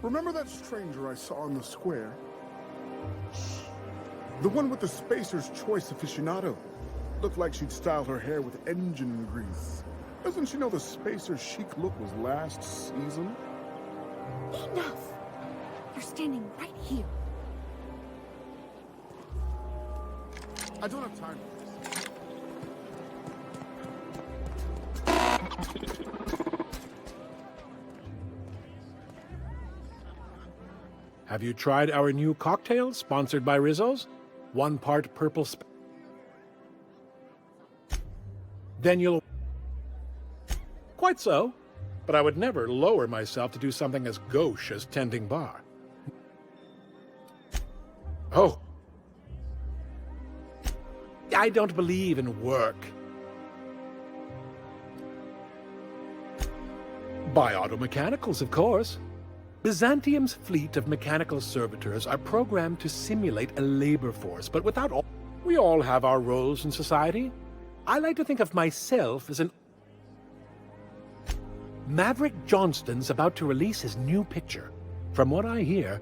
Remember that stranger I saw in the square? The one with the Spacer's Choice aficionado. Looked like she'd styled her hair with engine grease. Doesn't she know the Spacer's chic look was last season? Enough! You're standing right here. I don't have time for this. Have you tried our new cocktail sponsored by Rizzo's? 1 part purple Then you'll... Quite so. But I would never lower myself to do something as gauche as tending bar. Oh. I don't believe in work. By automechanicals, of course. Byzantium's fleet of mechanical servitors are programmed to simulate a labor force, but without all... We all have our roles in society. I like to think of myself as an... Maverick Johnston's about to release his new picture. From what I hear...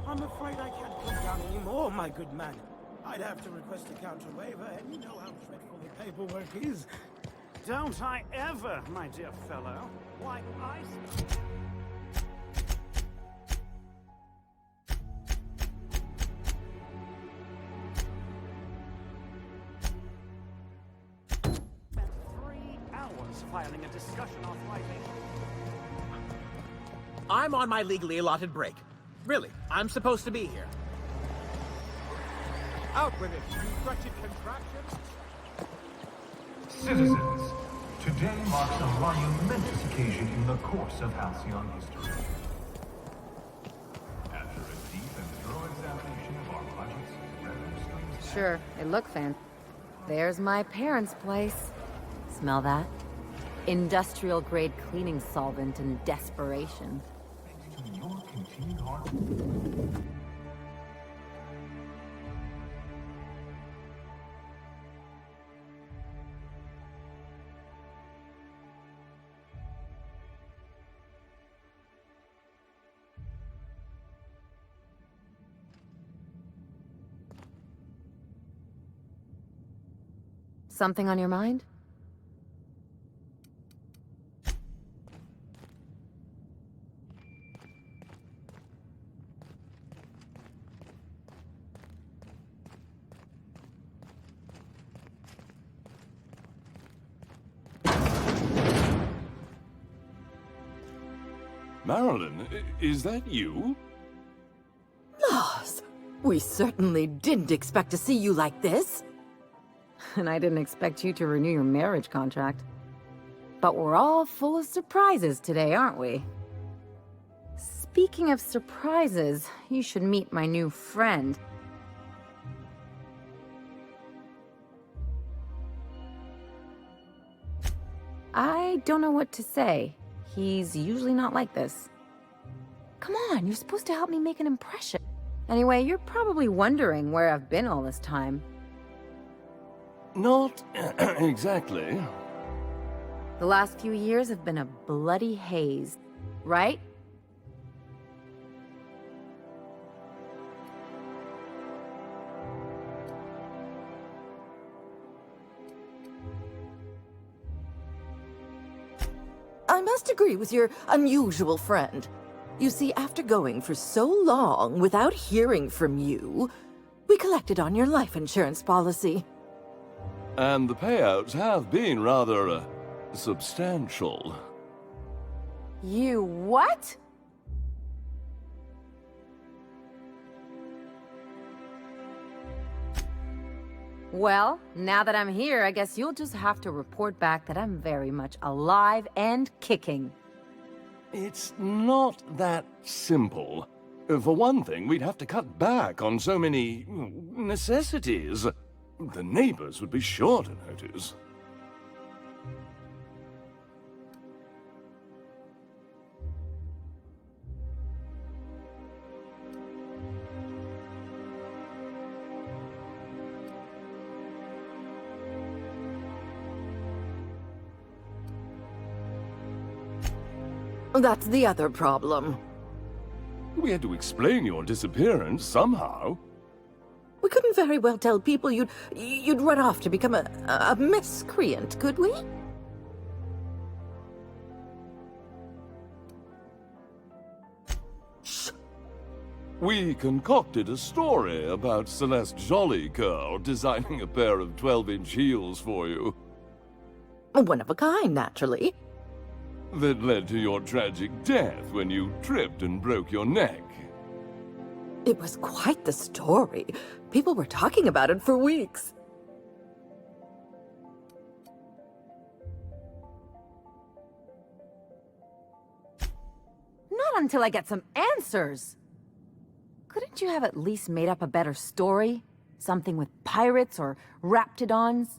I'm afraid I can't put down any more, my good man. I'd have to request a counter waiver, and you know how dreadful the paperwork is. Don't I ever, my dear fellow. Why, I... spent 3 hours filing a discussion on FlyJonat. I'm on my legally allotted break. Really, I'm supposed to be here. Out with it, you wretched contraption! Citizens, today marks a monumentous occasion in the course of Halcyon history. After a deep and thorough examination of our budgets, revenue streams... Sure, it looked fancy. There's my parents' place. Smell that? Industrial-grade cleaning solvent and desperation. Thanks to your continued hard Something on your mind? Marilyn, is that you? Lars, we certainly didn't expect to see you like this. And I didn't expect you to renew your marriage contract. But we're all full of surprises today, aren't we? Speaking of surprises, you should meet my new friend. I don't know what to say. He's usually not like this. Come on, you're supposed to help me make an impression. Anyway, you're probably wondering where I've been all this time. Not exactly. The last few years have been a bloody haze, right? I must agree with your unusual friend. You see, after going for so long without hearing from you, we collected on your life insurance policy. And the payouts have been rather, substantial. You what? Well, now that I'm here, I guess you'll just have to report back that I'm very much alive and kicking. It's not that simple. For one thing, we'd have to cut back on so many necessities. The neighbors would be sure to notice. That's the other problem. We had to explain your disappearance somehow. We couldn't very well tell people you'd run off to become a miscreant, could we? Shh. We concocted a story about Celeste Jollycurl designing a pair of 12-inch heels for you. One of a kind, naturally. That led to your tragic death when you tripped and broke your neck. It was quite the story. People were talking about it for weeks. Not until I get some answers. Couldn't you have at least made up a better story? Something with pirates or raptidons?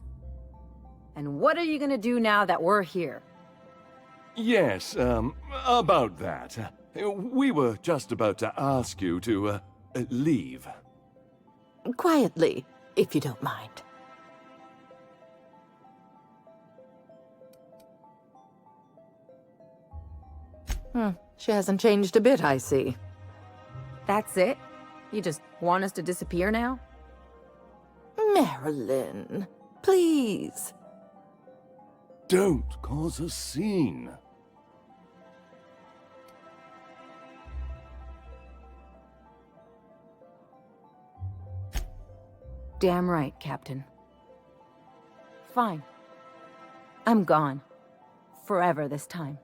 And what are you gonna do now that we're here? Yes, about that. We were just about to ask you to, leave. Quietly, if you don't mind. She hasn't changed a bit, I see. That's it? You just want us to disappear now? Marilyn, please. Don't cause a scene. Damn right, Captain. Fine. I'm gone. Forever this time.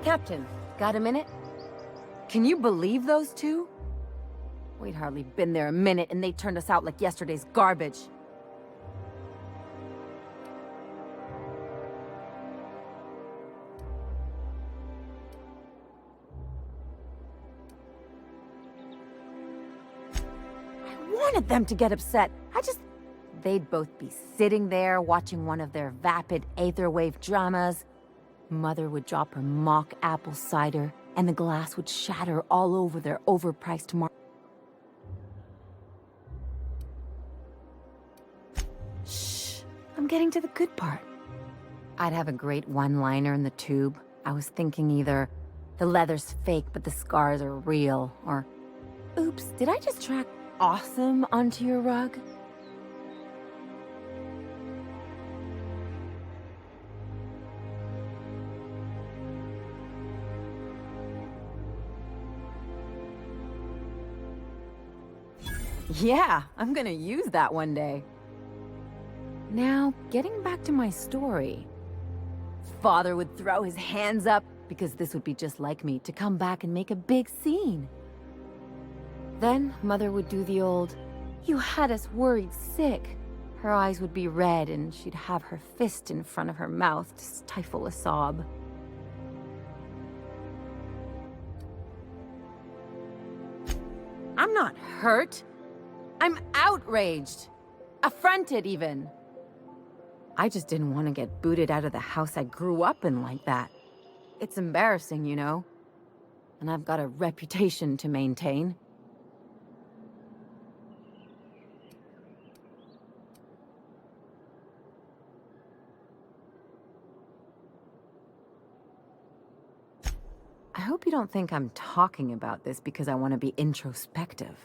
Captain, got a minute? Can you believe those two? We'd hardly been there a minute and they turned us out like yesterday's garbage. I wanted them to get upset. They'd both be sitting there watching one of their vapid aetherwave dramas. Mother would drop her mock apple cider, and the glass would shatter all over their overpriced Shh, I'm getting to the good part. I'd have a great one-liner in the tube. I was thinking either, the leather's fake but the scars are real, or, oops, did I just track awesome onto your rug? Yeah, I'm gonna use that one day. Now, getting back to my story. Father would throw his hands up, because this would be just like me, to come back and make a big scene. Then, Mother would do the old, "You had us worried sick." Her eyes would be red, and she'd have her fist in front of her mouth to stifle a sob. hurt. I'm outraged. Affronted, even. I just didn't want to get booted out of the house I grew up in like that. It's embarrassing, you know? And I've got a reputation to maintain. I hope you don't think I'm talking about this because I want to be introspective.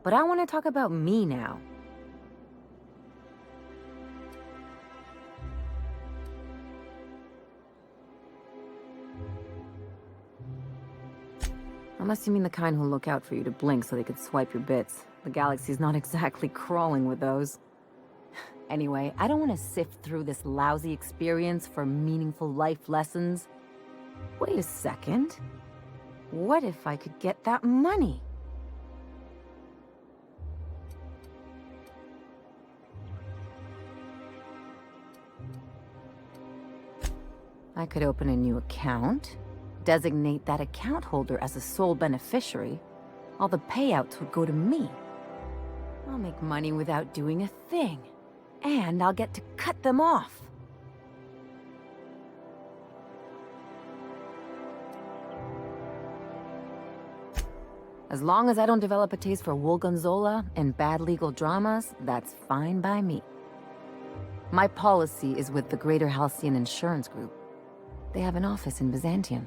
But I want to talk about me now. Unless you mean the kind who'll look out for you to blink so they could swipe your bits. The galaxy's not exactly crawling with those. Anyway, I don't want to sift through this lousy experience for meaningful life lessons. Wait a second. What if I could get that money? I could open a new account, designate that account holder as a sole beneficiary. All the payouts would go to me. I'll make money without doing a thing. And I'll get to cut them off. As long as I don't develop a taste for Woolgonzola and bad legal dramas, that's fine by me. My policy is with the Greater Halcyon Insurance Group. They have an office in Byzantium.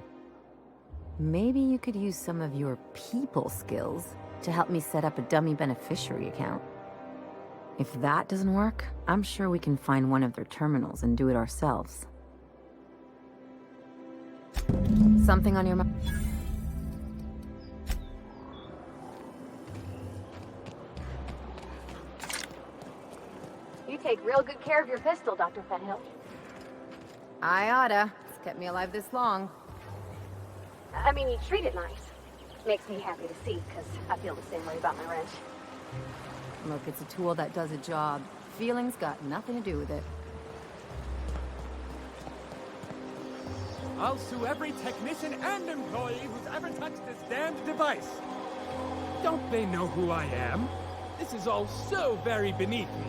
Maybe you could use some of your people skills to help me set up a dummy beneficiary account. If that doesn't work, I'm sure we can find one of their terminals and do it ourselves. Something on your mind? You take real good care of your pistol, Dr. Fenhill. I oughta. It's kept me alive this long. I mean, you treat it nice. Makes me happy to see, because I feel the same way about my wrench. Look, it's a tool that does a job. Feelings got nothing to do with it. I'll sue every technician and employee who's ever touched this damned device. Don't they know who I am? This is all so very beneath me.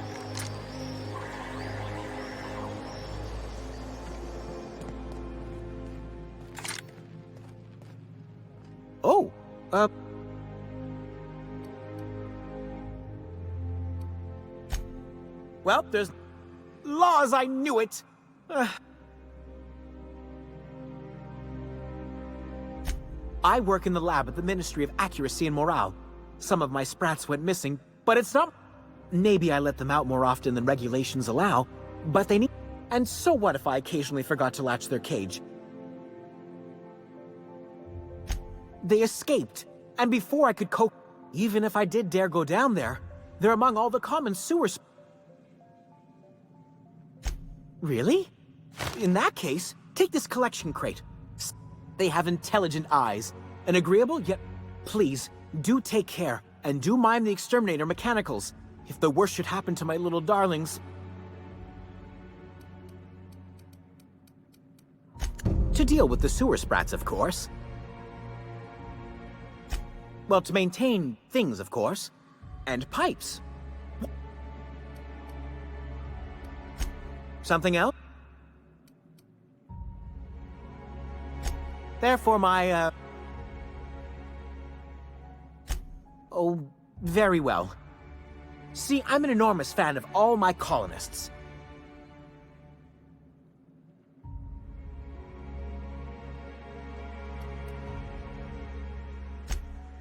Oh, well, there's laws, I knew it! I work in the lab at the Ministry of Accuracy and Morale. Some of my sprats went missing, but it's not... Maybe I let them out more often than regulations allow, but they need... And so what if I occasionally forgot to latch their cage? They escaped, and before I could cope... Even if I did dare go down there, they're among all the common sewers. Really? In that case, take this collection crate. They have intelligent eyes. An agreeable, yet... Please, do take care, and do mind the exterminator mechanicals. If the worst should happen to my little darlings... To deal with the sewer sprats, of course. Well, to maintain things, of course. And pipes. Something else? Therefore, my, Oh, very well. See, I'm an enormous fan of all my colonists.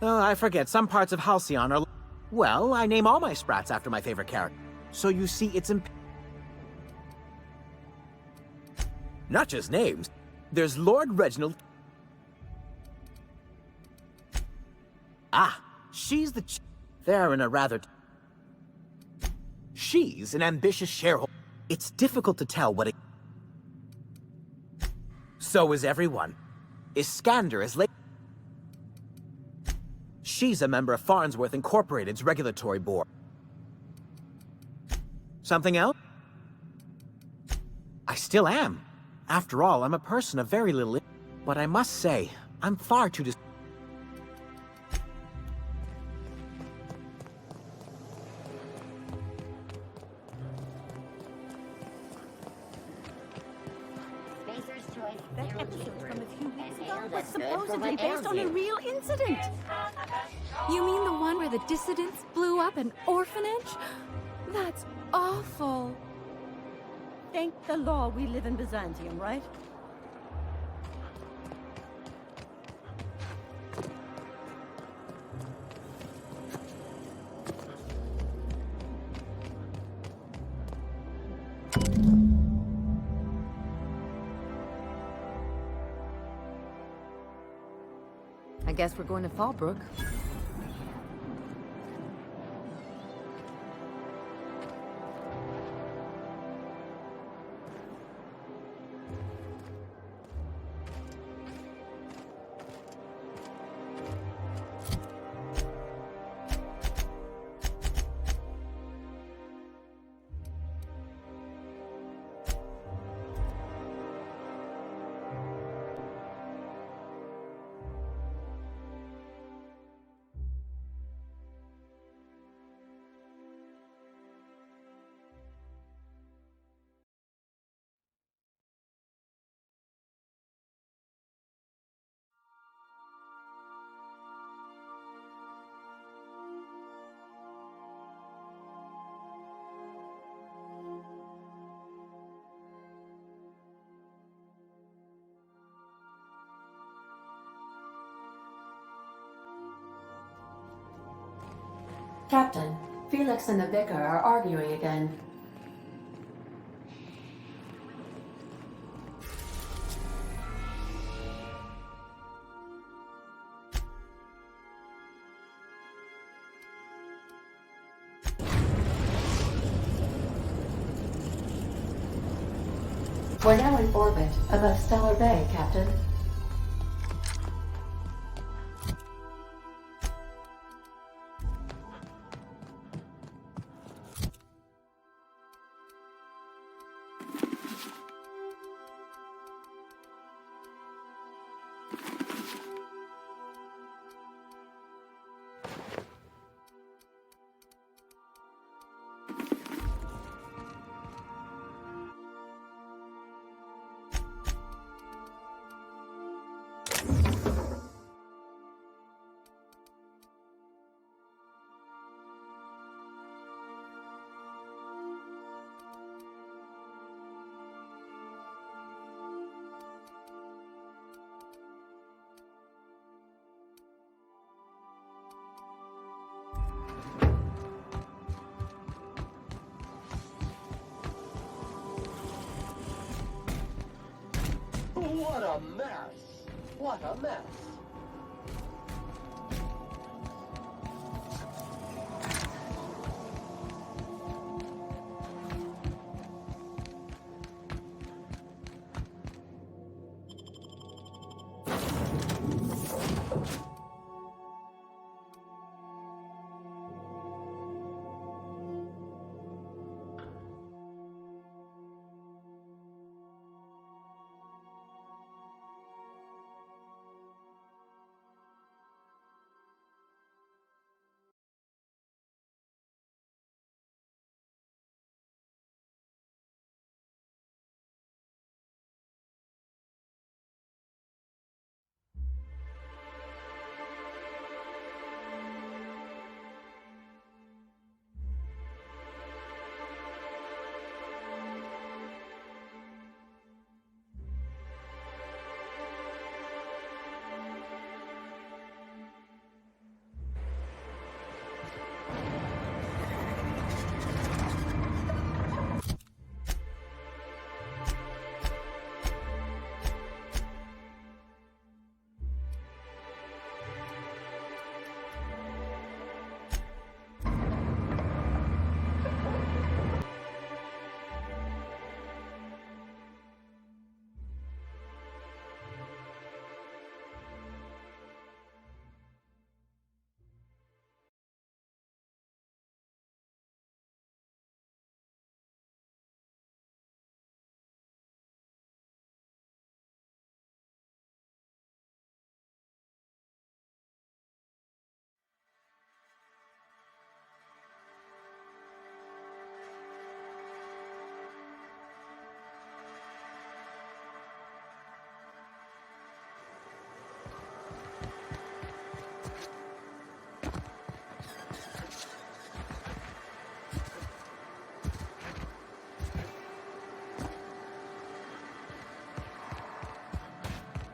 Oh, I forget, some parts of Halcyon are... Well, I name all my sprats after my favorite character. So you see, it's not just names. There's Lord Reginald... Ah, she's the... They're in a rather... She's an ambitious shareholder. It's difficult to tell what it... So is everyone. Iskander is late... She's a member of Farnsworth Incorporated's regulatory board. Something else? I still am. After all, I'm a person of very little. But I must say, I'm far too That episode from a few weeks ago was supposedly based on a real incident. You mean the one where the dissidents blew up an orphanage? That's awful. Thank the law we live in Byzantium, right? I guess we're going to Fallbrook. Captain, Felix and the Vicar are arguing again. We're now in orbit above Stellar Bay, Captain. What a mess! What a mess!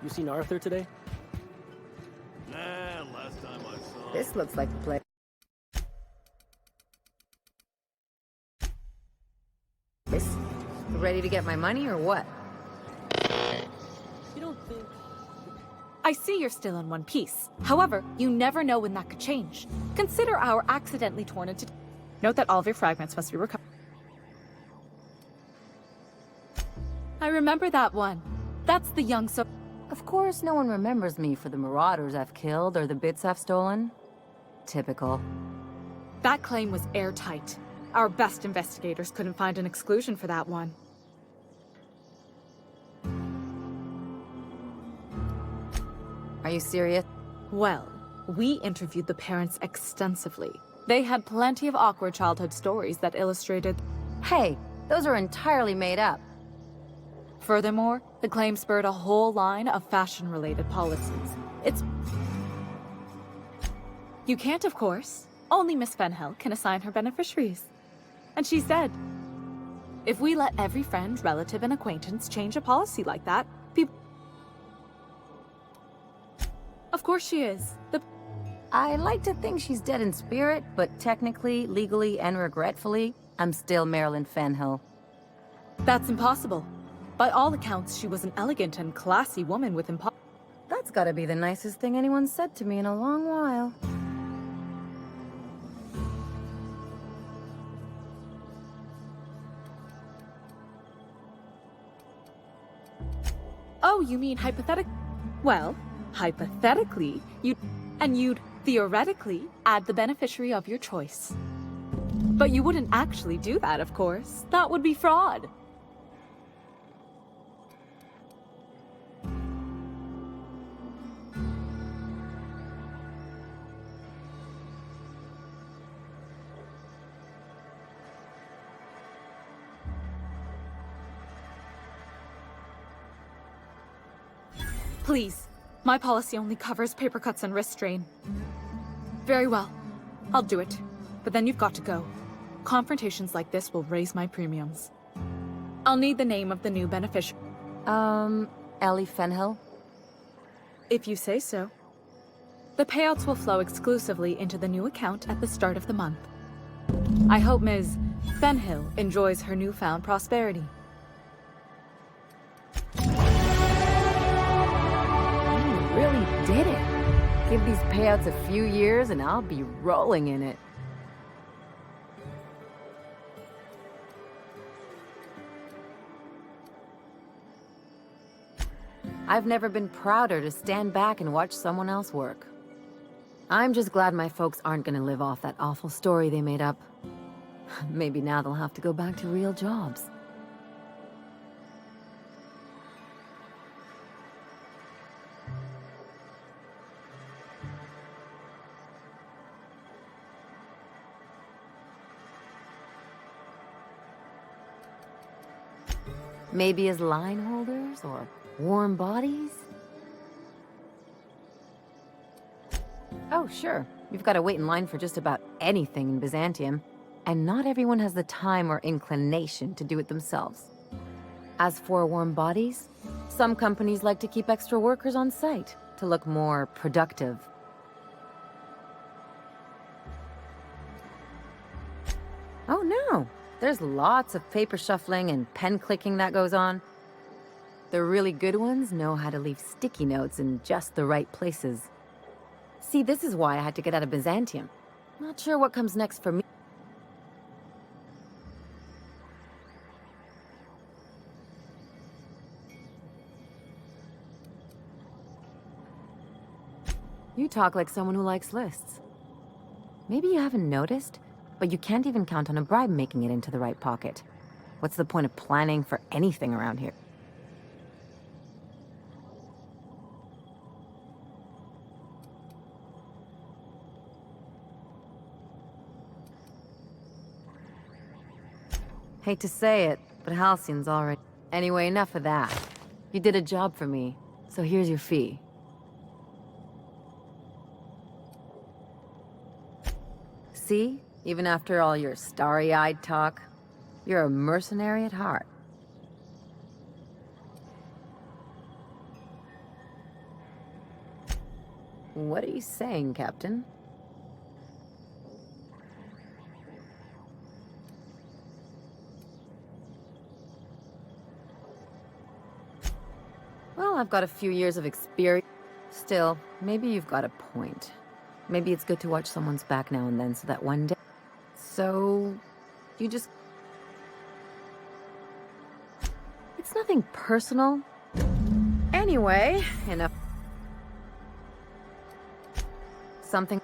You seen Arthur today? Nah, last time I saw him. This looks like the place. Ready to get my money or what? You don't think... I see you're still in one piece. However, you never know when that could change. Consider our accidentally torn into... Note that all of your fragments must be recovered. I remember that one. That's the young so... Of course, no one remembers me for the marauders I've killed or the bits I've stolen. Typical. That claim was airtight. Our best investigators couldn't find an exclusion for that one. Are you serious? Well, we interviewed the parents extensively. They had plenty of awkward childhood stories that illustrated... Hey, those are entirely made up. Furthermore, the claim spurred a whole line of fashion-related policies. It's... You can't, of course. Only Miss Fenhill can assign her beneficiaries. And she said, if we let every friend, relative, and acquaintance change a policy like that, people... Of course she is. I like to think she's dead in spirit, but technically, legally, and regretfully, I'm still Marilyn Fenhill. That's impossible. By all accounts, she was an elegant and classy woman with That's gotta be the nicest thing anyone's said to me in a long while. Oh, you mean hypothetic? Well, hypothetically, you'd theoretically add the beneficiary of your choice. But you wouldn't actually do that, of course. That would be fraud. Please, my policy only covers paper cuts and wrist strain. Very well, I'll do it. But then you've got to go. Confrontations like this will raise my premiums. I'll need the name of the new beneficiary. Ellie Fenhill? If you say so. The payouts will flow exclusively into the new account at the start of the month. I hope Ms. Fenhill enjoys her newfound prosperity. Really did it. Give these payouts a few years and I'll be rolling in it. I've never been prouder to stand back and watch someone else work. I'm just glad my folks aren't gonna live off that awful story they made up. Maybe now they'll have to go back to real jobs. Maybe as line holders or warm bodies? Oh, sure. You've got to wait in line for just about anything in Byzantium, and not everyone has the time or inclination to do it themselves. As for warm bodies, some companies like to keep extra workers on site to look more productive. Oh no! There's lots of paper shuffling and pen clicking that goes on. The really good ones know how to leave sticky notes in just the right places. See, this is why I had to get out of Byzantium. Not sure what comes next for me. You talk like someone who likes lists. Maybe you haven't noticed, but you can't even count on a bribe making it into the right pocket. What's the point of planning for anything around here? Hate to say it, but Halcyon's already... Anyway, enough of that. You did a job for me, so here's your fee. See? Even after all your starry-eyed talk, you're a mercenary at heart. What are you saying, Captain? Well, I've got a few years of experience. Still, maybe you've got a point. Maybe it's good to watch someone's back now and then so that one day... So... you just... It's nothing personal. Anyway, enough... Something...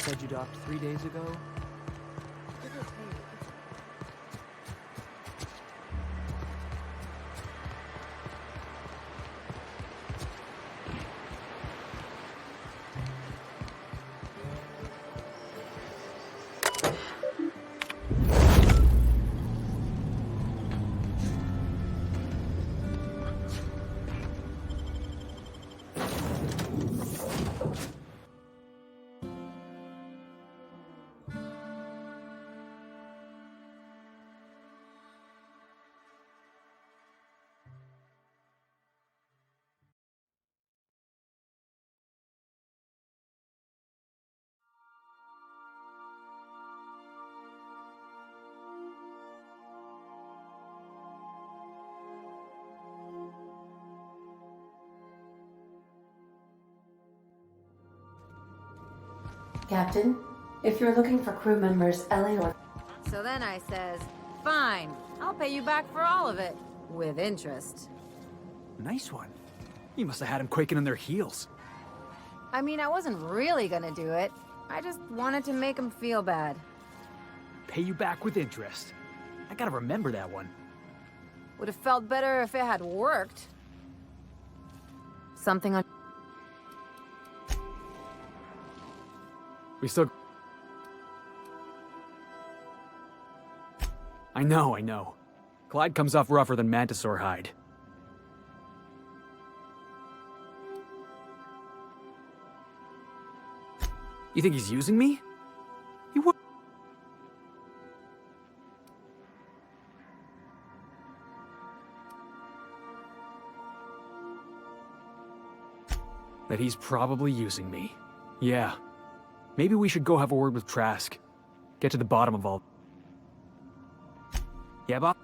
Said you docked 3 days ago? Captain, if you're looking for crew members, Ellie or... So then I says, fine, I'll pay you back for all of it. With interest. Nice one. You must have had them quaking in their heels. I mean, I wasn't really gonna do it. I just wanted to make him feel bad. Pay you back with interest. I gotta remember that one. Would have felt better if it had worked. Something on... We still... I know. Clyde comes off rougher than Mantisaur hide. You think he's using me? He would... that he's probably using me. Yeah. Maybe we should go have a word with Trask. Get to the bottom of all... Yeah, Bob?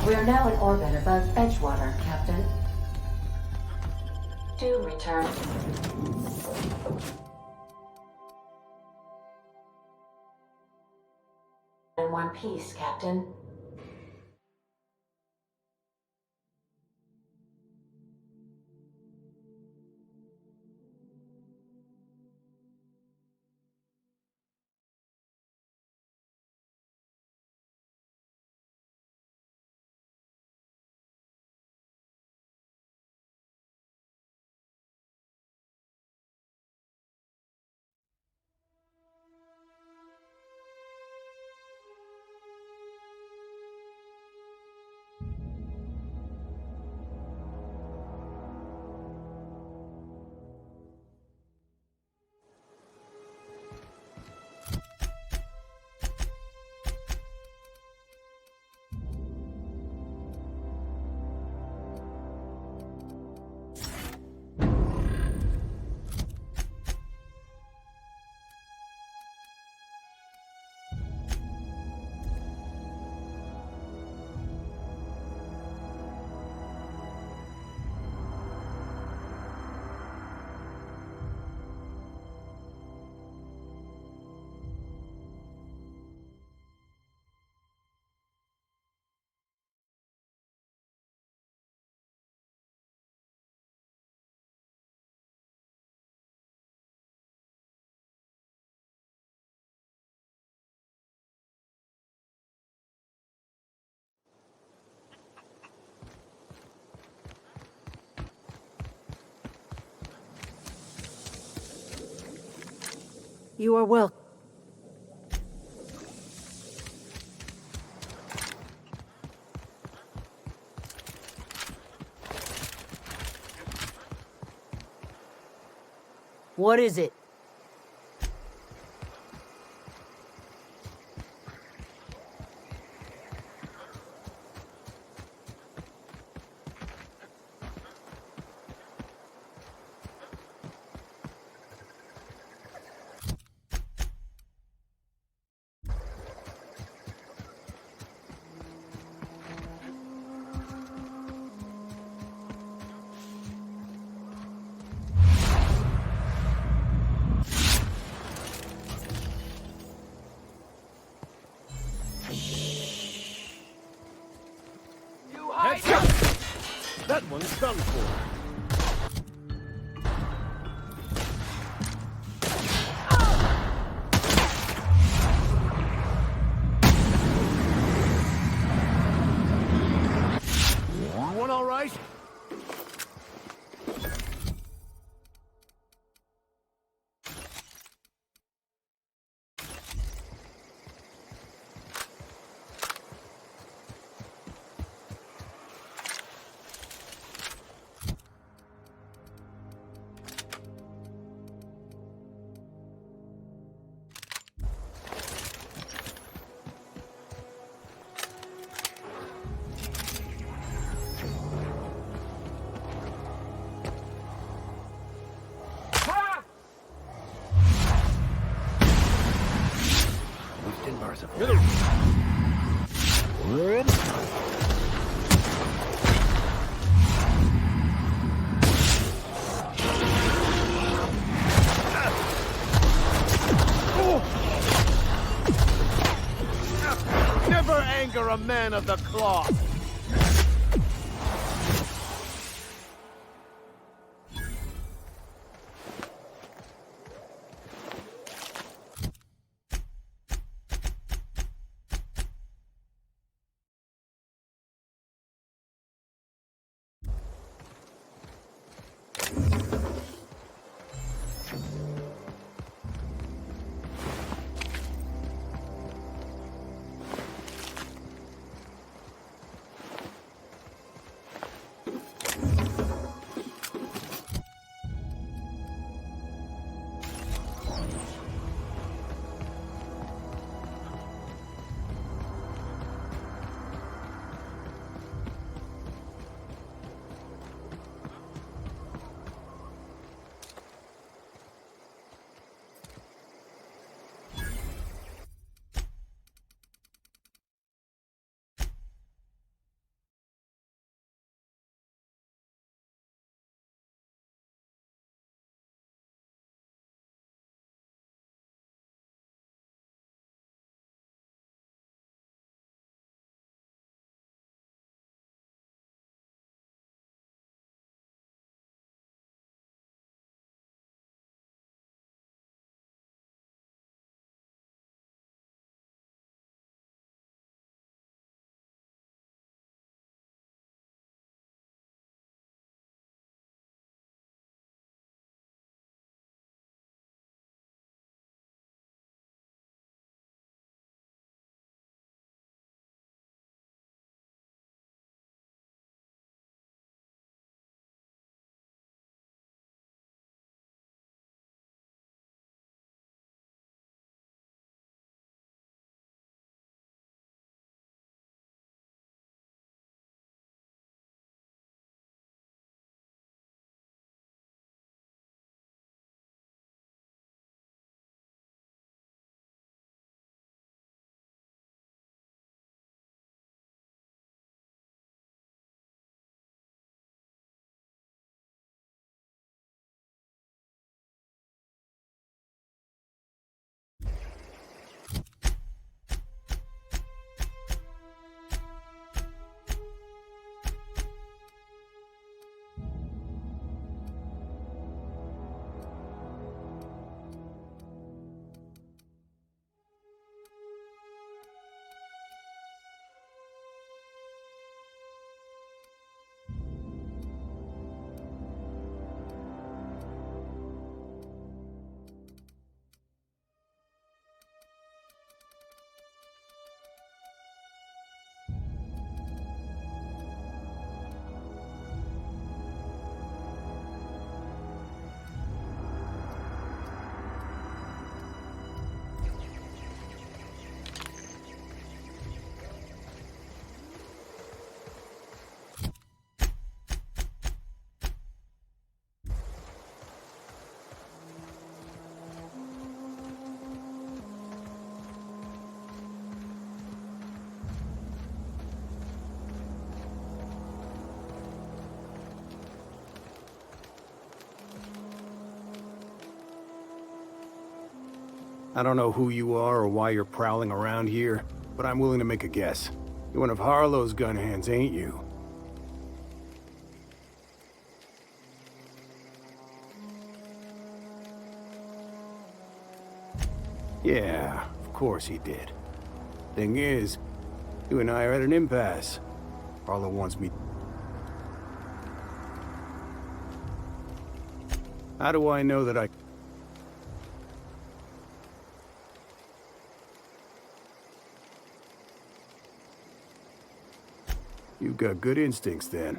We are now in orbit above Edgewater, Captain. To return. In one piece, Captain. You are welcome. What is it? That one's done for. Never anger a man of the cloth! I don't know who you are or why you're prowling around here, but I'm willing to make a guess. You're one of Harlow's gun hands, ain't you? Yeah, of course he did. Thing is, you and I are at an impasse. Harlow wants me... How do I know that I... You've got good instincts, then.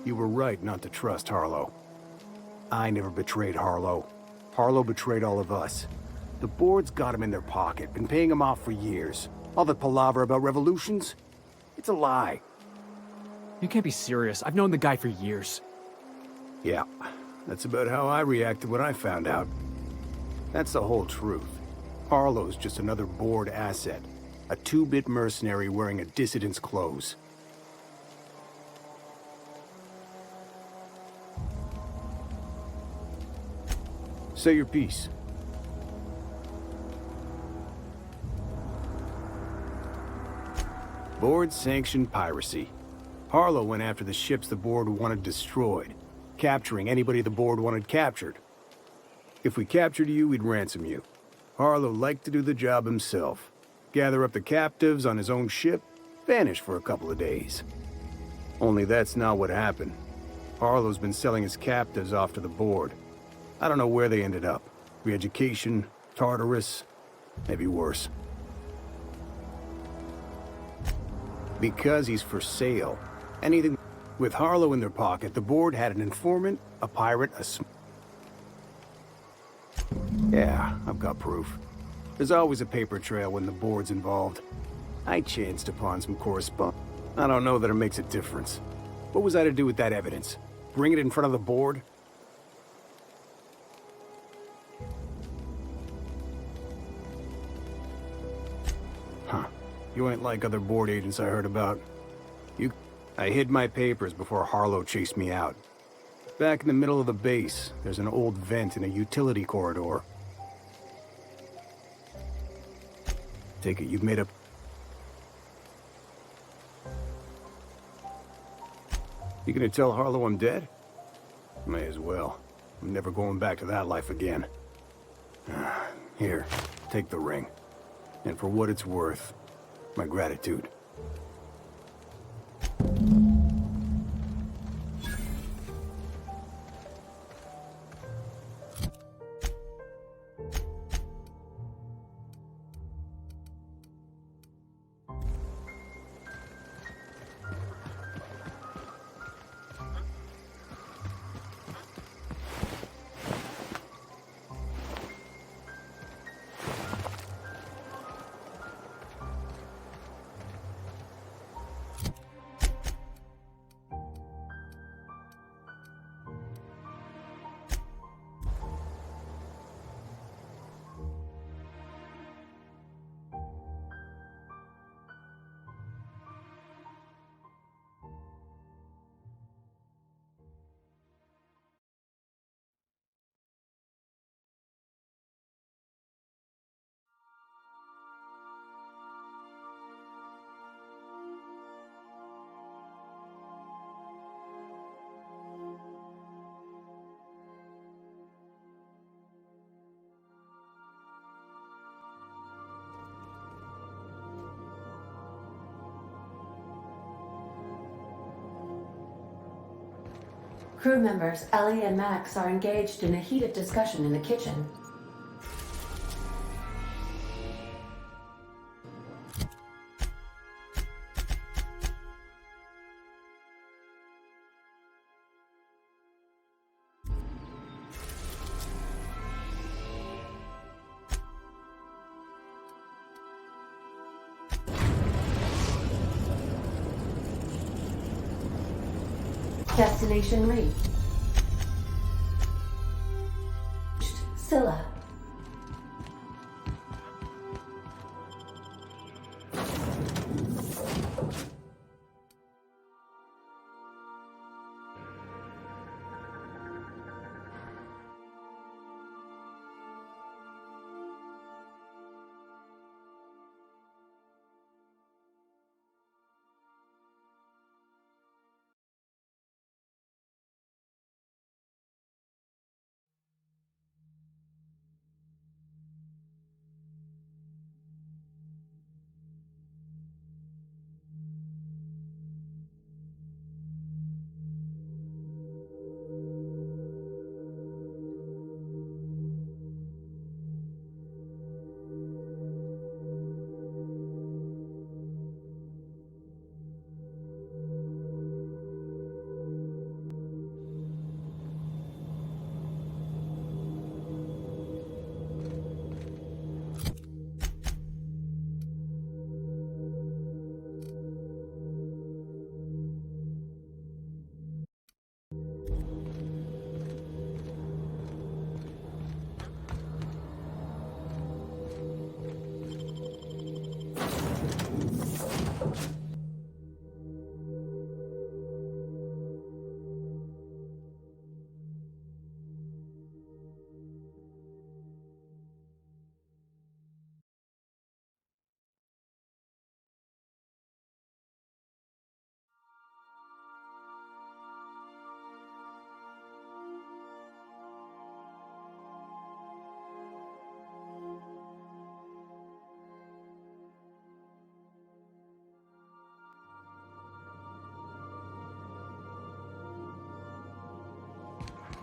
You were right not to trust Harlow. I never betrayed Harlow. Harlow betrayed all of us. The board's got him in their pocket, been paying him off for years. All that palaver about revolutions? It's a lie. You can't be serious. I've known the guy for years. Yeah, that's about how I reacted when I found out. That's the whole truth. Harlow's just another board asset. A two-bit mercenary wearing a dissident's clothes. Say your piece. Board sanctioned piracy. Harlow went after the ships the board wanted destroyed, capturing anybody the board wanted captured. If we captured you, we'd ransom you. Harlow liked to do the job himself. Gather up the captives on his own ship, vanish for a couple of days. Only that's not what happened. Harlow's been selling his captives off to the board. I don't know where they ended up. Re-education, Tartarus, maybe worse. Because he's for sale. Anything with Harlow in their pocket, the board had an informant, a pirate, Yeah, I've got proof. There's always a paper trail when the board's involved. I chanced upon some correspondence. I don't know that it makes a difference. What was I to do with that evidence? Bring it in front of the board? Huh. You ain't like other board agents I heard about. I hid my papers before Harlow chased me out. Back in the middle of the base, there's an old vent in a utility corridor. Take it you've made up... You gonna tell Harlow I'm dead? May as well. I'm never going back to that life again. Here, take the ring. And for what it's worth, my gratitude. Crew members Ellie and Max are engaged in a heated discussion in the kitchen. Destination reached. Scylla.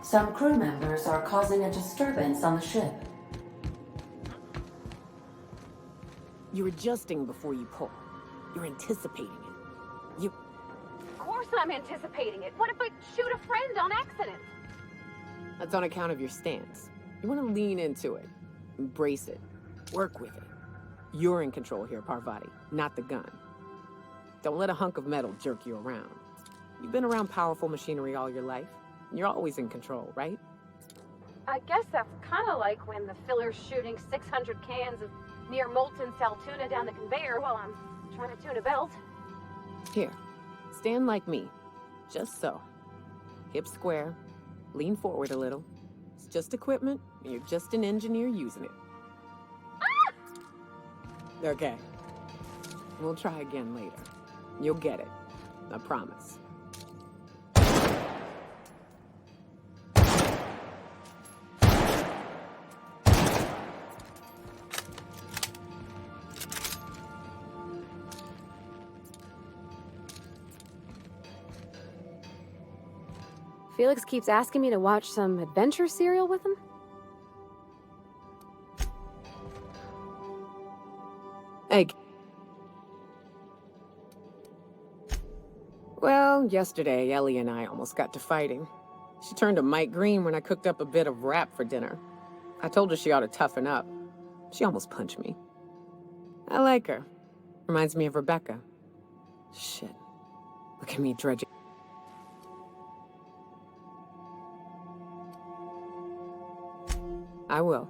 Some crew members are causing a disturbance on the ship. You're adjusting before you pull. You're anticipating it. Of course I'm anticipating it. What if I shoot a friend on accident? That's on account of your stance. You want to lean into it. Embrace it. Work with it. You're in control here, Parvati, not the gun. Don't let a hunk of metal jerk you around. You've been around powerful machinery all your life. You're always in control, right? I guess that's kind of like when the filler's shooting 600 cans of near molten cell tuna down the conveyor while I'm trying to tune a belt. Here, stand like me. Just so. Hips square. Lean forward a little. It's just equipment, and you're just an engineer using it. Ah! Okay. We'll try again later. You'll get it. I promise. Felix keeps asking me to watch some adventure serial with him? Hey. Well, yesterday, Ellie and I almost got to fighting. She turned to Mike Green when I cooked up a bit of wrap for dinner. I told her she ought to toughen up. She almost punched me. I like her. Reminds me of Rebecca. Shit. Look at me dredging. I will.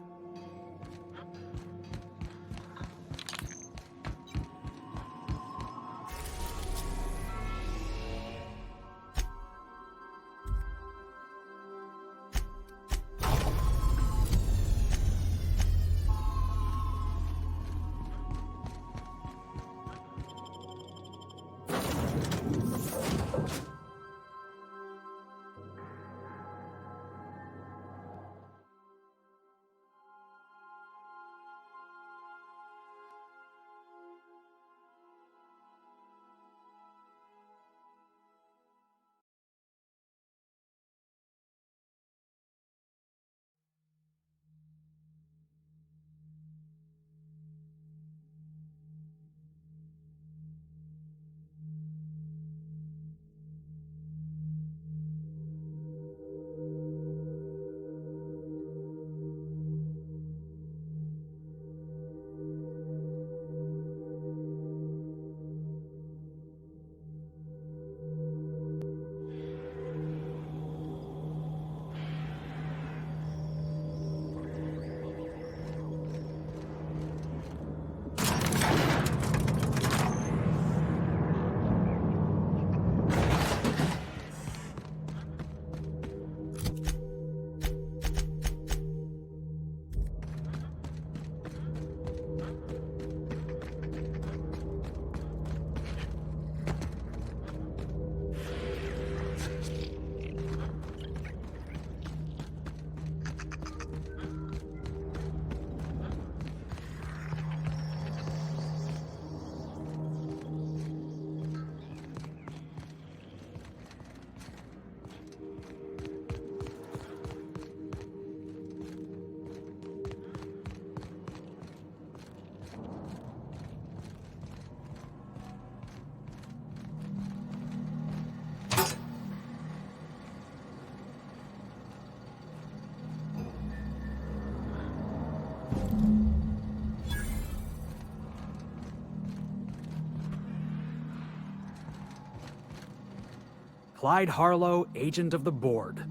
Clyde Harlow, agent of the board.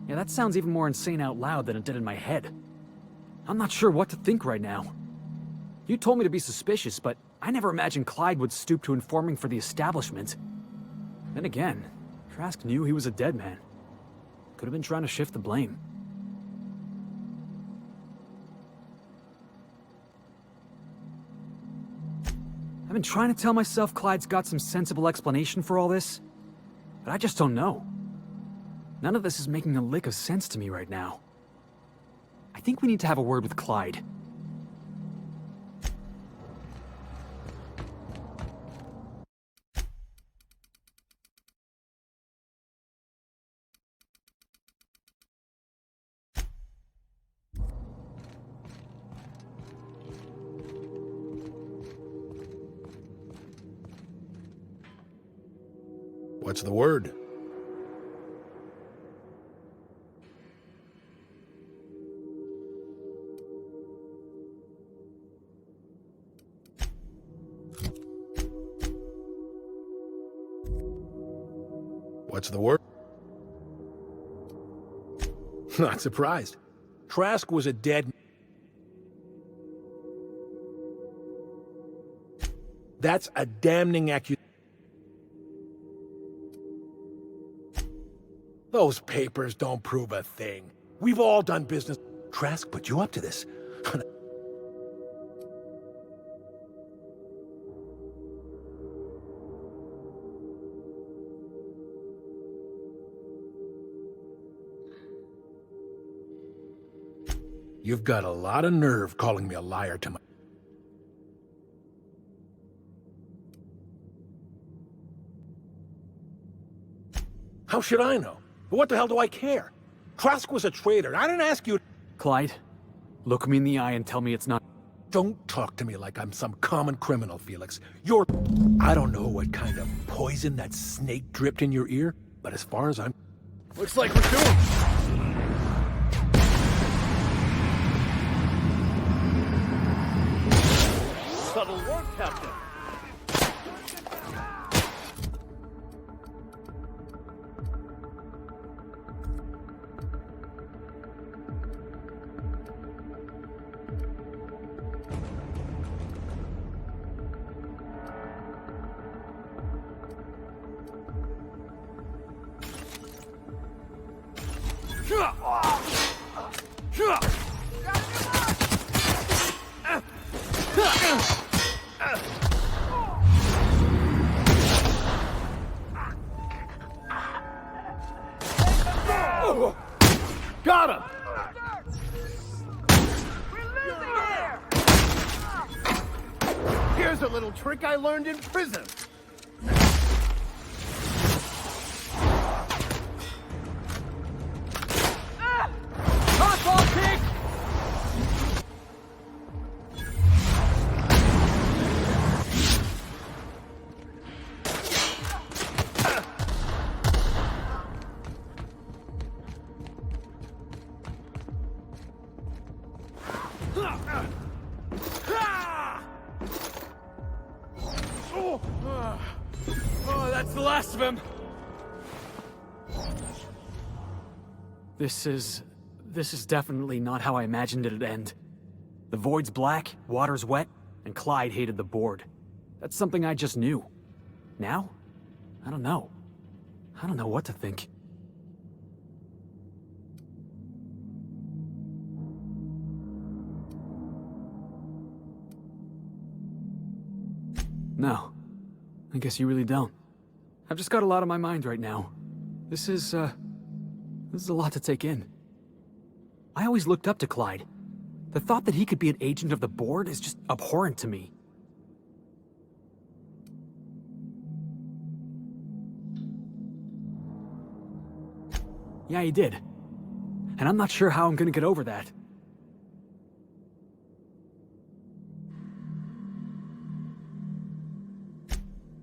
Yeah, that sounds even more insane out loud than it did in my head. I'm not sure what to think right now. You told me to be suspicious, but I never imagined Clyde would stoop to informing for the establishment. Then again, Trask knew he was a dead man. Could have been trying to shift the blame. I've been trying to tell myself Clyde's got some sensible explanation for all this, but I just don't know. None of this is making a lick of sense to me right now. I think we need to have a word with Clyde. What's the word? What's the word? Not surprised. Trask was a dead... That's a damning accusation. Those papers don't prove a thing. We've all done business. Trask put you up to this. You've got a lot of nerve calling me a liar to my... How should I know? But what the hell do I care? Trask was a traitor. I didn't ask you... Clyde, look me in the eye and tell me it's not... Don't talk to me like I'm some common criminal, Felix. You're... I don't know what kind of poison that snake dripped in your ear, but as far as I'm... Looks like we're doing... Subtle work, Captain. Got him! Here's a little trick I learned in prison. Hardball kick! Oh, that's the last of him. This is definitely not how I imagined it'd end. The void's black, water's wet, and Clyde hated the board. That's something I just knew. Now? I don't know. I don't know what to think. No. I guess you really don't. I've just got a lot on my mind right now. This is a lot to take in. I always looked up to Clyde. The thought that he could be an agent of the board is just abhorrent to me. Yeah, he did. And I'm not sure how I'm gonna get over that.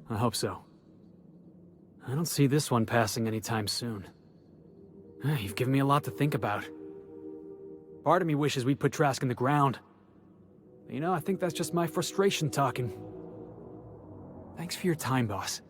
I hope so. I don't see this one passing anytime soon. You've given me a lot to think about. Part of me wishes we'd put Trask in the ground. You know, I think that's just my frustration talking. Thanks for your time, boss.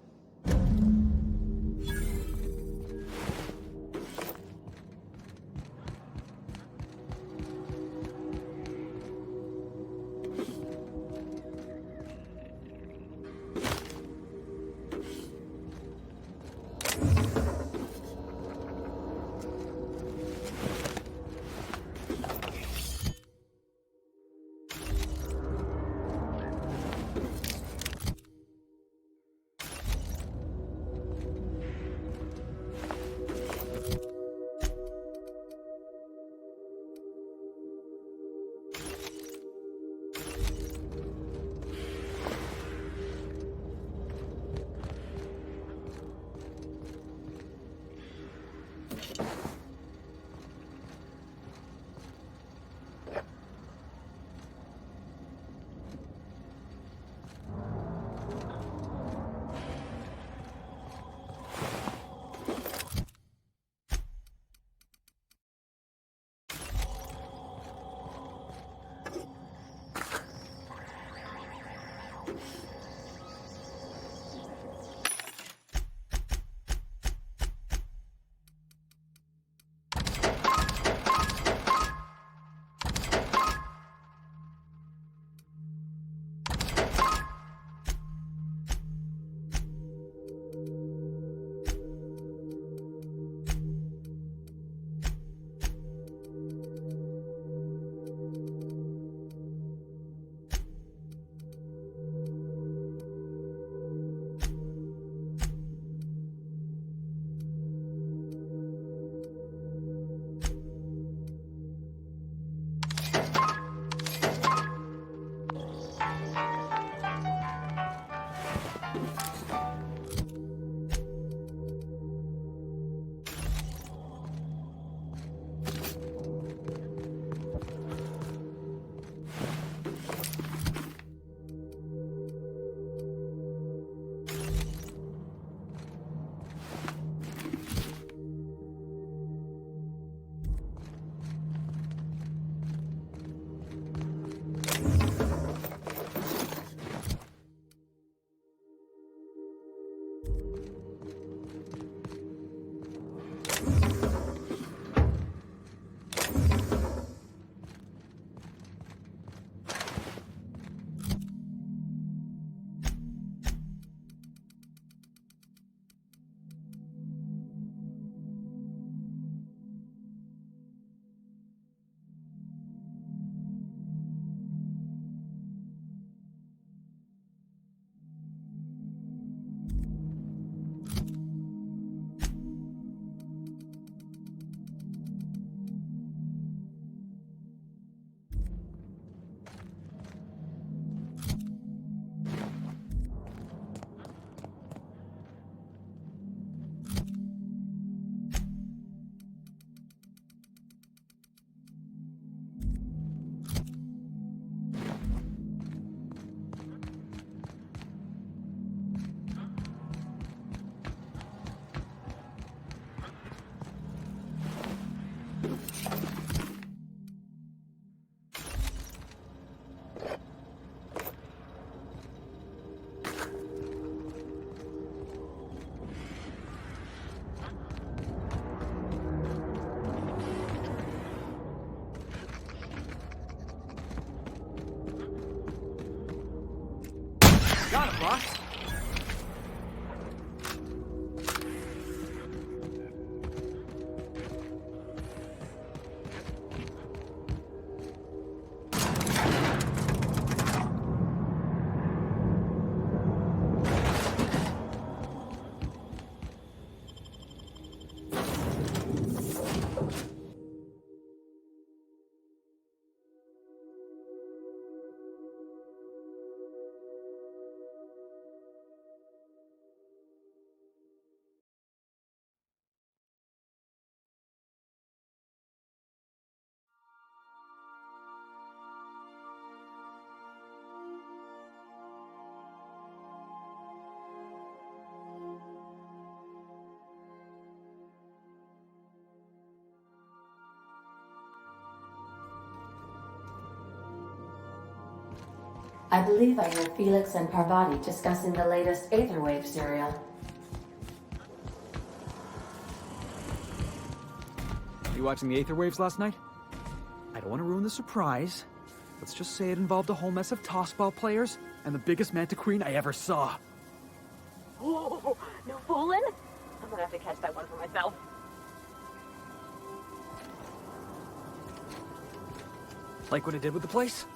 boss. I believe I heard Felix and Parvati discussing the latest Aetherwave serial. You watching the Aether Waves last night? I don't want to ruin the surprise. Let's just say it involved a whole mess of tossball players and the biggest Manta Queen I ever saw. Oh, no fooling? I'm gonna have to catch that one for myself. Like what it did with the place?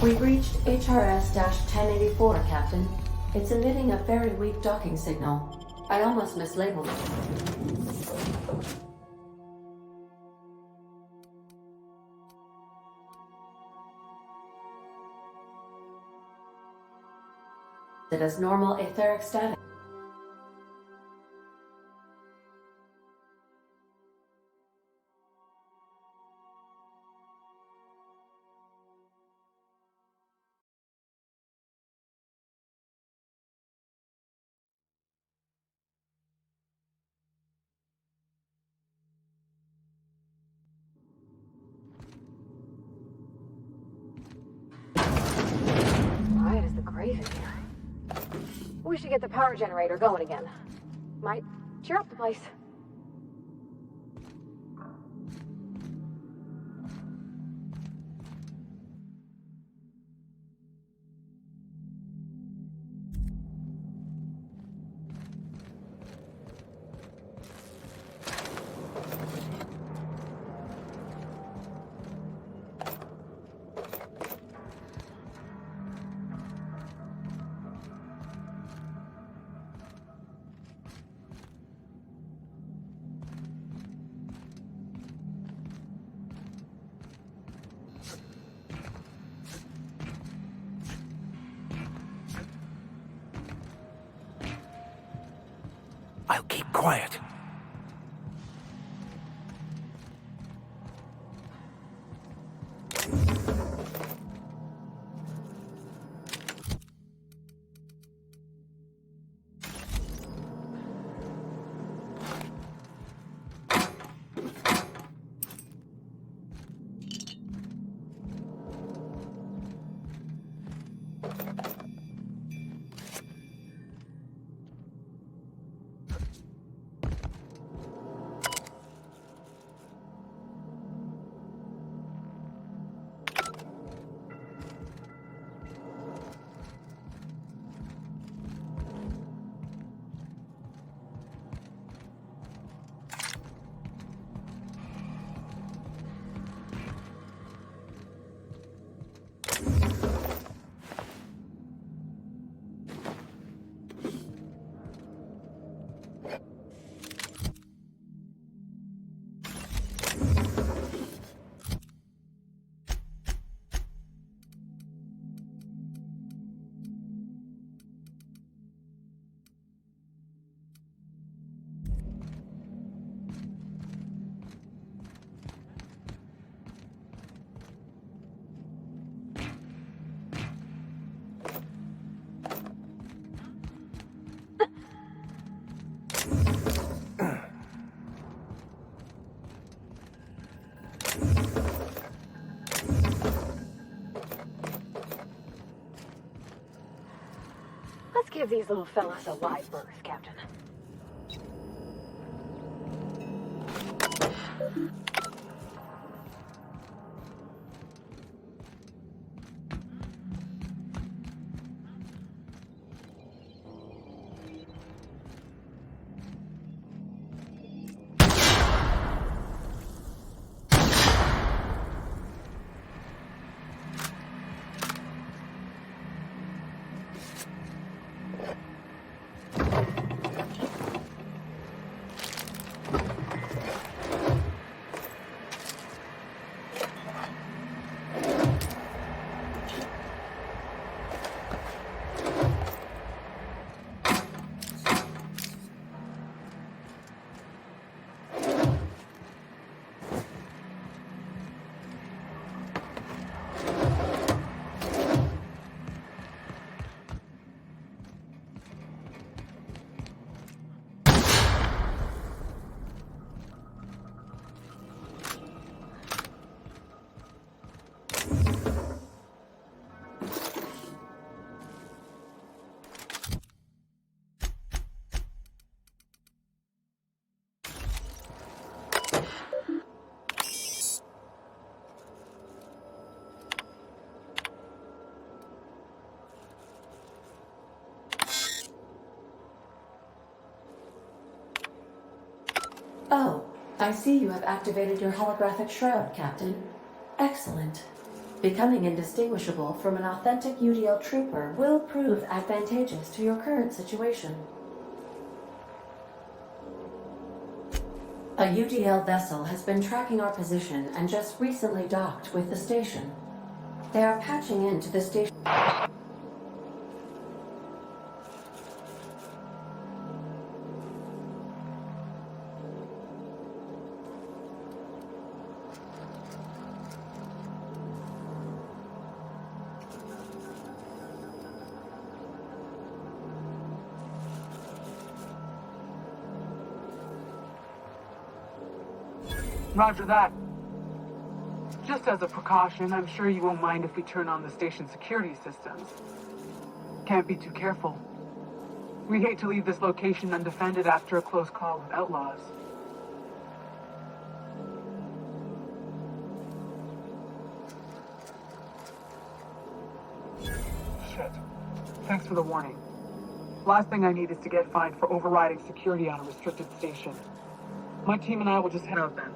We've reached HRS-1084, Captain. It's emitting a very weak docking signal. I almost mislabeled it. It has normal etheric status. Quiet as the grave in here. We should get the power generator going again. Might cheer up the place. I'll keep quiet. give these little fellas a live birth, Captain. Oh, I see you have activated your holographic shroud, Captain. Excellent. Becoming indistinguishable from an authentic UDL trooper will prove advantageous to your current situation. A UDL vessel has been tracking our position and just recently docked with the station. They are patching into the station. Roger that. Just as a precaution, I'm sure you won't mind if we turn on the station security systems. Can't be too careful. We hate to leave this location undefended after a close call with outlaws. Shit. Thanks for the warning. Last thing I need is to get fined for overriding security on a restricted station. My team and I will just head out then.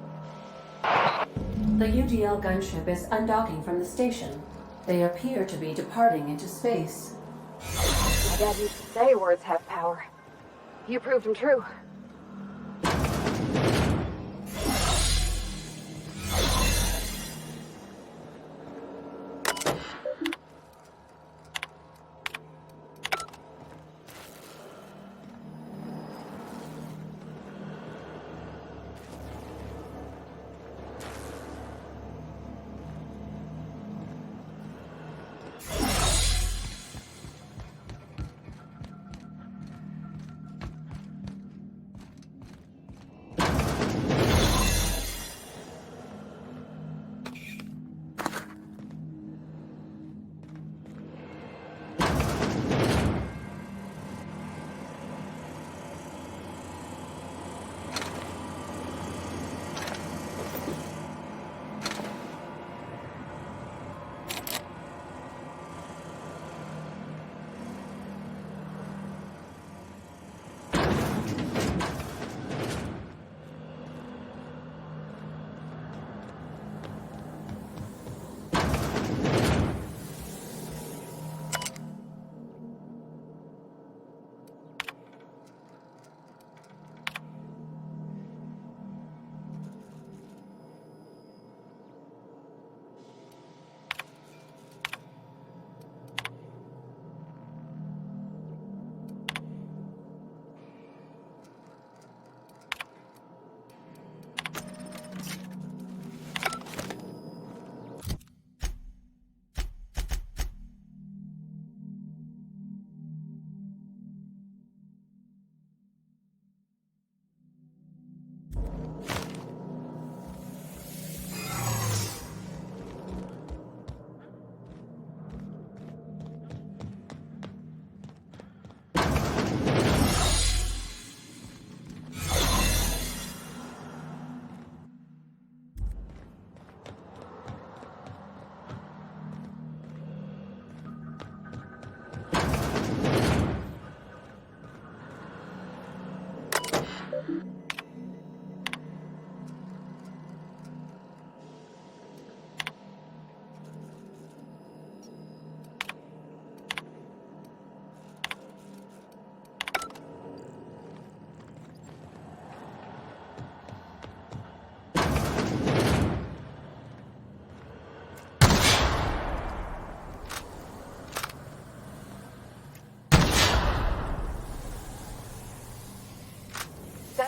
The UDL gunship is undocking from the station. They appear to be departing into space. My dad used to say words have power. You proved them true.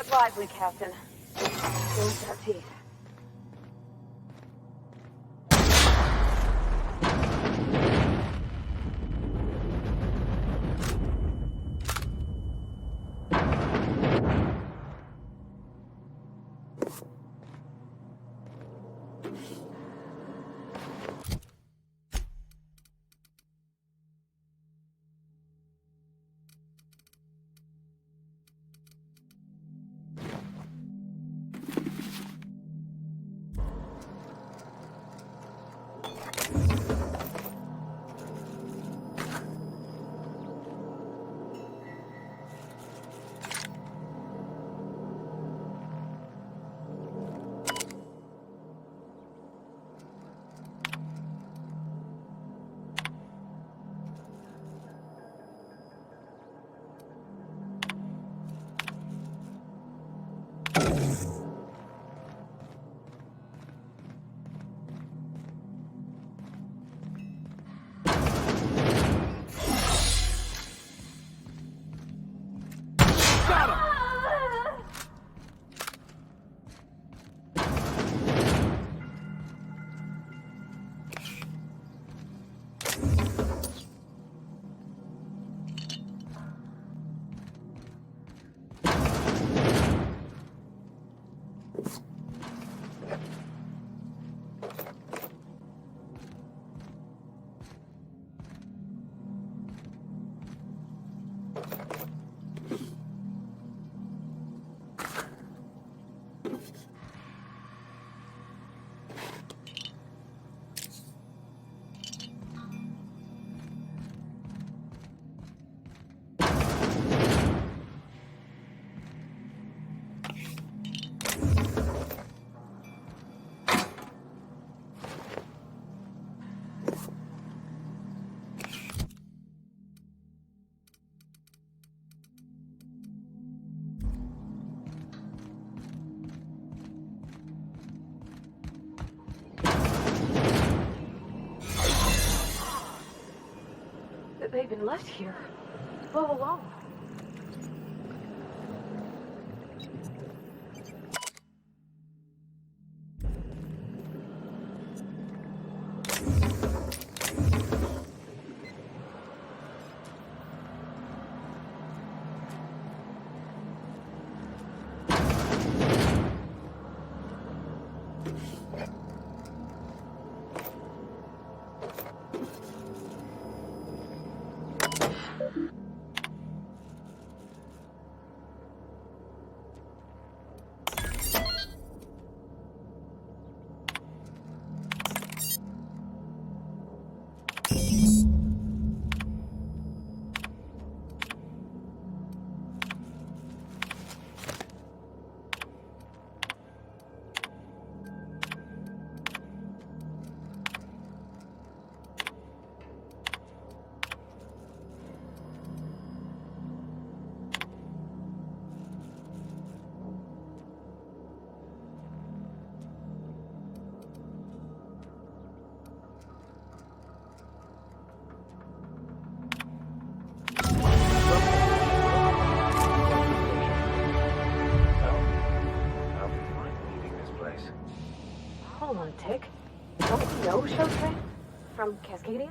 Tread lively, Captain. Here's our teeth. They've been left here all along. Hold on, Tick. Don't you know Showtrain? From Cascadia?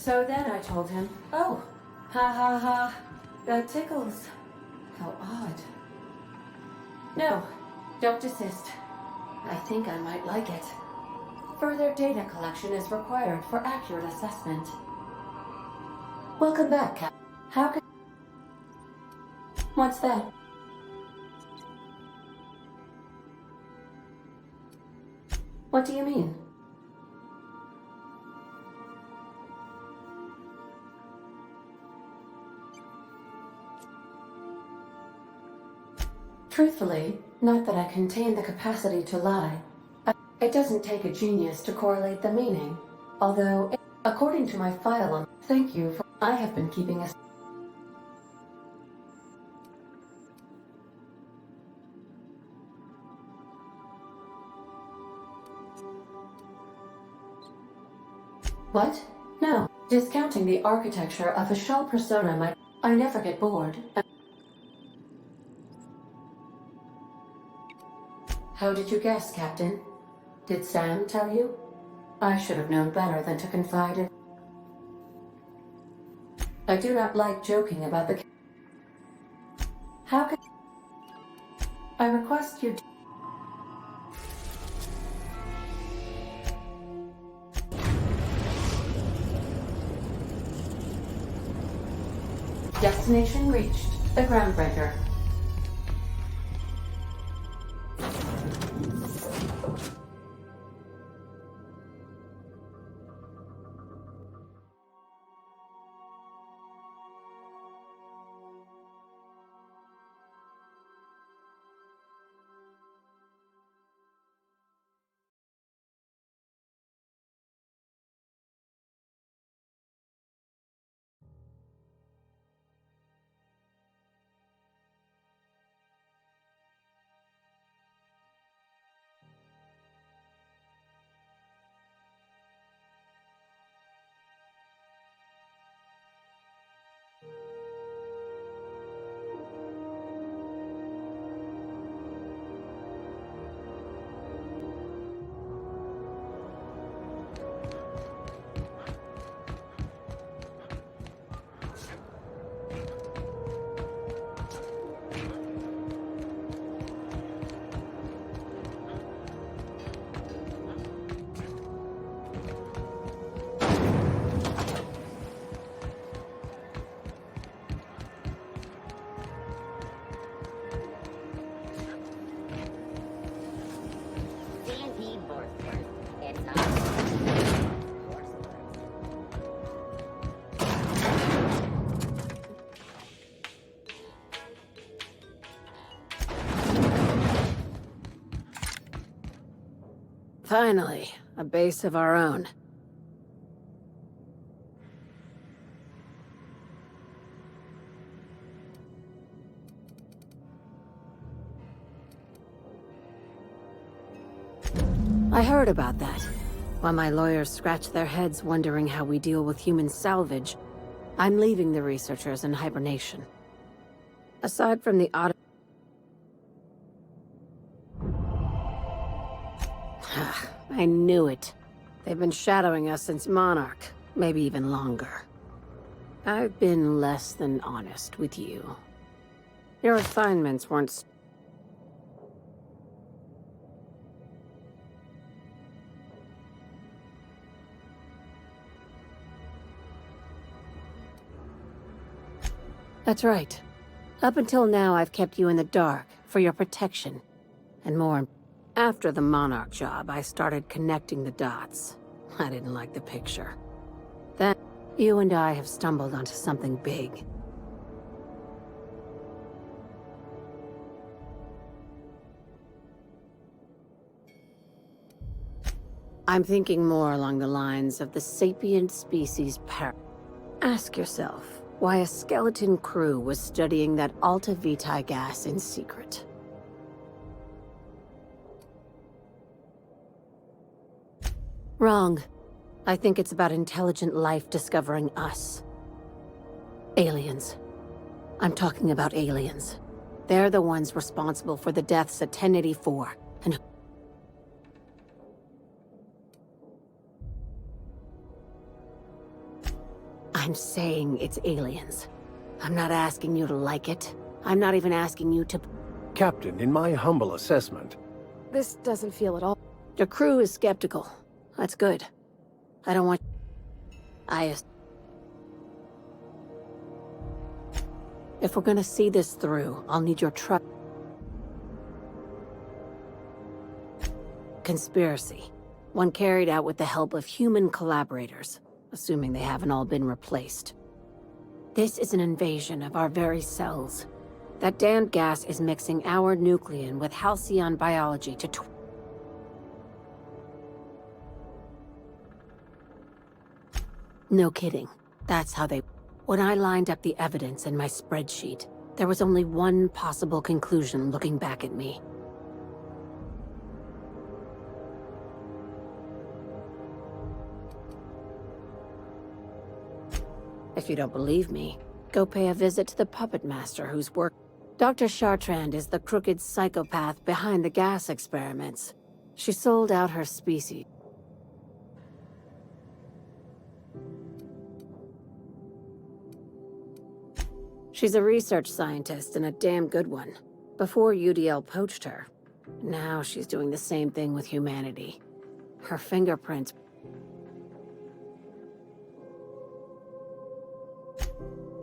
So then I told him, oh, ha ha ha, that tickles. How odd. No, don't desist. I think I might like it. Further data collection is required for accurate assessment. Welcome back, Cap. How can... What's that? What do you mean? Truthfully, not that I contain the capacity to lie. It doesn't take a genius to correlate the meaning. Although, according to my file on... Thank you for... I have been keeping a... What? No. Discounting the architecture of a shell persona might... I never get bored. How did you guess, Captain? Did Sam tell you? I should have known better than to confide in... I do not like joking about the... How can... I request you... Destination reached. The Groundbreaker. Finally, a base of our own. I heard about that. While my lawyers scratch their heads wondering how we deal with human salvage, I'm leaving the researchers in hibernation. Aside from the odd... I knew it. They've been shadowing us since Monarch, maybe even longer. I've been less than honest with you. Your assignments weren't... That's right. Up until now, I've kept you in the dark, for your protection. And more... After the Monarch job, I started connecting the dots. I didn't like the picture. Then, you and I have stumbled onto something big. I'm thinking more along the lines of the sapient species Ask yourself why a skeleton crew was studying that Alta Vitae gas in secret. Wrong. I think it's about intelligent life discovering us. Aliens. I'm talking about aliens. They're the ones responsible for the deaths at 1084, and... I'm saying it's aliens. I'm not asking you to like it. I'm not even asking you to... Captain, in my humble assessment, This doesn't feel at all. Your crew is skeptical. That's good. I don't want... If we're gonna see this through, I'll need your trust. Conspiracy. One carried out with the help of human collaborators, assuming they haven't all been replaced. This is an invasion of our very cells. That damned gas is mixing our nucleon with halcyon biology to No kidding. That's how they... When I lined up the evidence in my spreadsheet, there was only one possible conclusion looking back at me. If you don't believe me, go pay a visit to the puppet master whose work... Dr. Chartrand is the crooked psychopath behind the gas experiments. She sold out her species. She's a research scientist and a damn good one. Before UDL poached her. Now she's doing the same thing with humanity. Her fingerprints...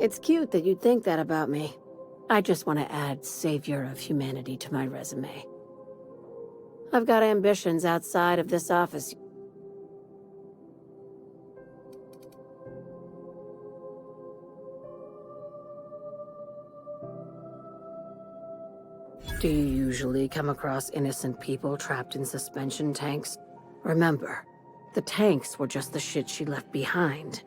It's cute that you'd think that about me. I just want to add savior of humanity to my resume. I've got ambitions outside of this office. Do you usually come across innocent people trapped in suspension tanks? Remember, the tanks were just the shit she left behind.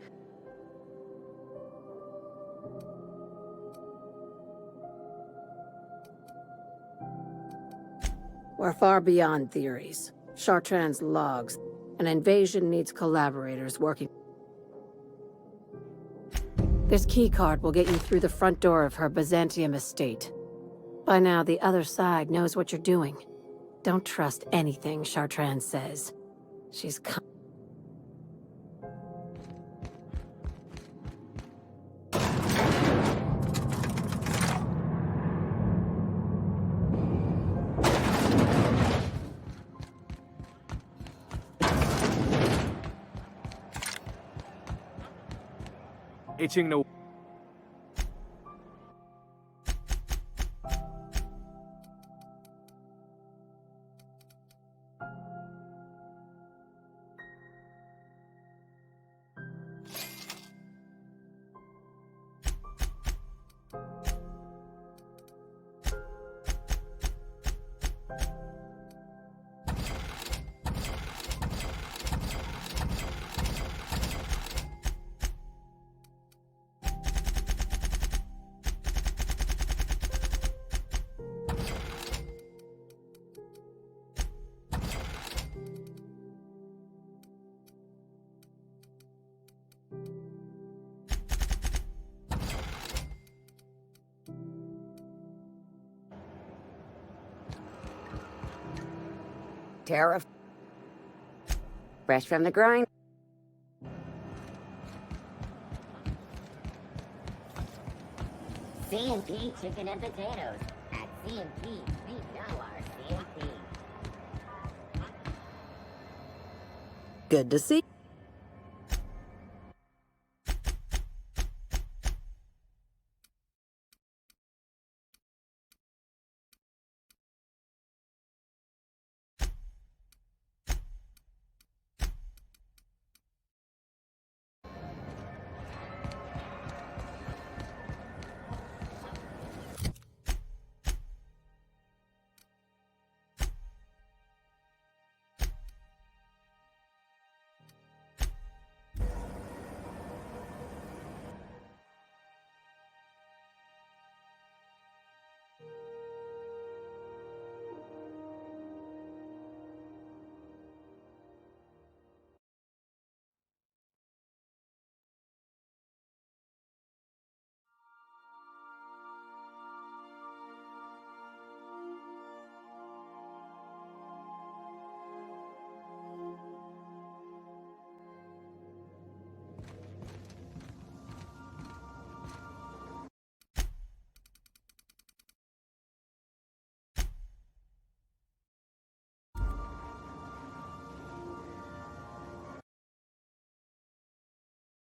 We're far beyond theories. Chartrand's logs. An invasion needs collaborators working. This keycard will get you through the front door of her Byzantium estate. By now, the other side knows what you're doing. Don't trust anything Chartrand says. She's itching to... Tariff. Fresh from the grind. CMP chicken and potatoes. At CMP, we know our CMP. Good to see.